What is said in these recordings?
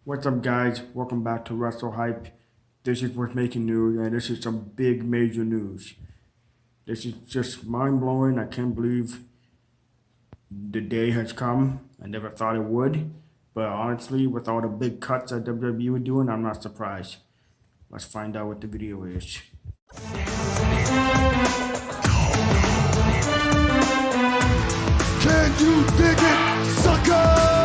What's up, guys? Welcome back to Wrestlehype. This is what's making news, and this is some big major news. This is just mind blowing. I can't believe the day has come. I never thought it would, but honestly, with all the big cuts that WWE were doing, I'm not surprised. Let's find out what the video is. Can you dig it, sucker?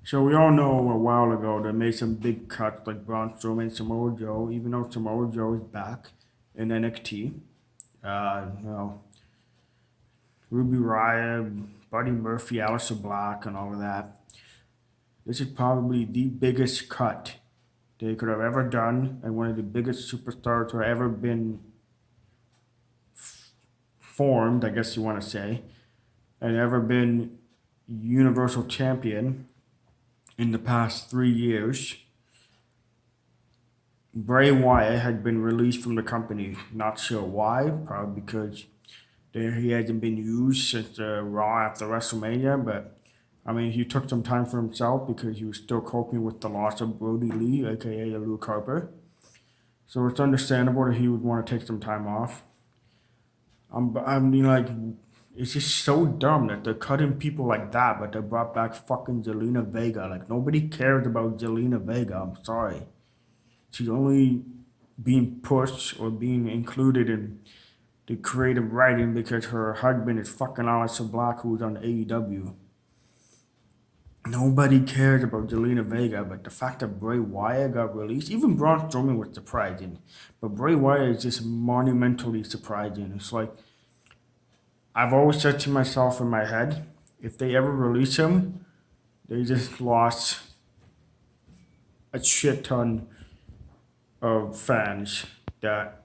So we all know a while ago they made some big cuts like Braun Strowman and Samoa Joe, even though Samoa Joe is back in NXT. Ruby Riott, Buddy Murphy, Aleister Black, and all of that. This is probably the biggest cut they could have ever done, and one of the biggest superstars to have ever been formed, I guess you want to say, and ever been Universal Champion in the past 3 years. Bray Wyatt had been released from the company. Not sure why, probably because he hasn't been used since Raw after WrestleMania, but I mean, he took some time for himself because he was still coping with the loss of Brody Lee, aka Luke Harper. So it's understandable that he would want to take some time off. It's just so dumb that they're cutting people like that, but they brought back fucking Zelina Vega. Like, nobody cares about Zelina Vega. I'm sorry. She's only being pushed or being included in the creative writing because her husband is fucking Aleister Black, who's on AEW. Nobody cares about Zelina Vega, but the fact that Bray Wyatt got released, even Braun Strowman was surprising, but Bray Wyatt is just monumentally surprising. It's like, I've always said to myself in my head, if they ever release him, they just lost a shit ton of fans that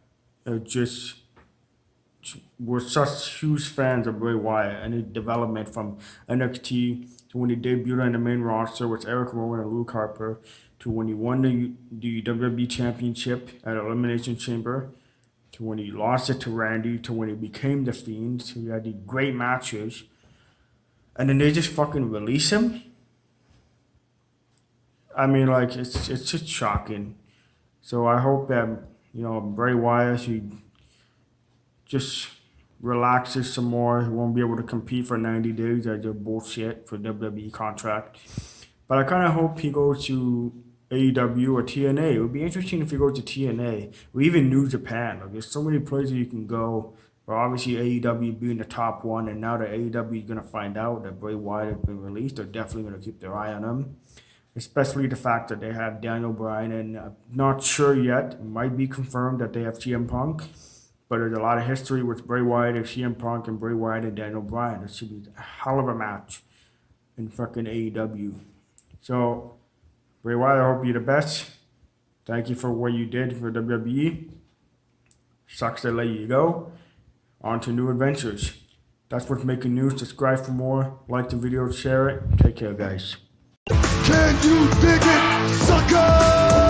were such huge fans of Bray Wyatt and his development from NXT to when he debuted on the main roster with Eric Rowan and Luke Harper, to when he won the WWE Championship at Elimination Chamber, to when he lost it to Randy, to when he became The Fiend, so he had these great matches, and then they just fucking release him? I mean, like, it's just shocking. So I hope that, Bray Wyatt, he just relaxes some more. He won't be able to compete for 90 days. That's just bullshit for WWE contract. But I kind of hope he goes to AEW or TNA. It would be interesting if he goes to TNA or even New Japan. Like, there's so many places you can go. But obviously AEW being the top one, and now that AEW is going to find out that Bray Wyatt has been released, they're definitely going to keep their eye on him. Especially the fact that they have Daniel Bryan, and I'm not sure yet, it might be confirmed that they have CM Punk. But there's a lot of history with Bray Wyatt and CM Punk and Bray Wyatt and Daniel Bryan. It should be a hell of a match in fucking AEW. So, Bray Wyatt, I hope you're the best. Thank you for what you did for WWE. Sucks to let you go. On to new adventures. That's what's making news. Subscribe for more. Like the video, share it. Take care, guys. Can you dig it, sucker?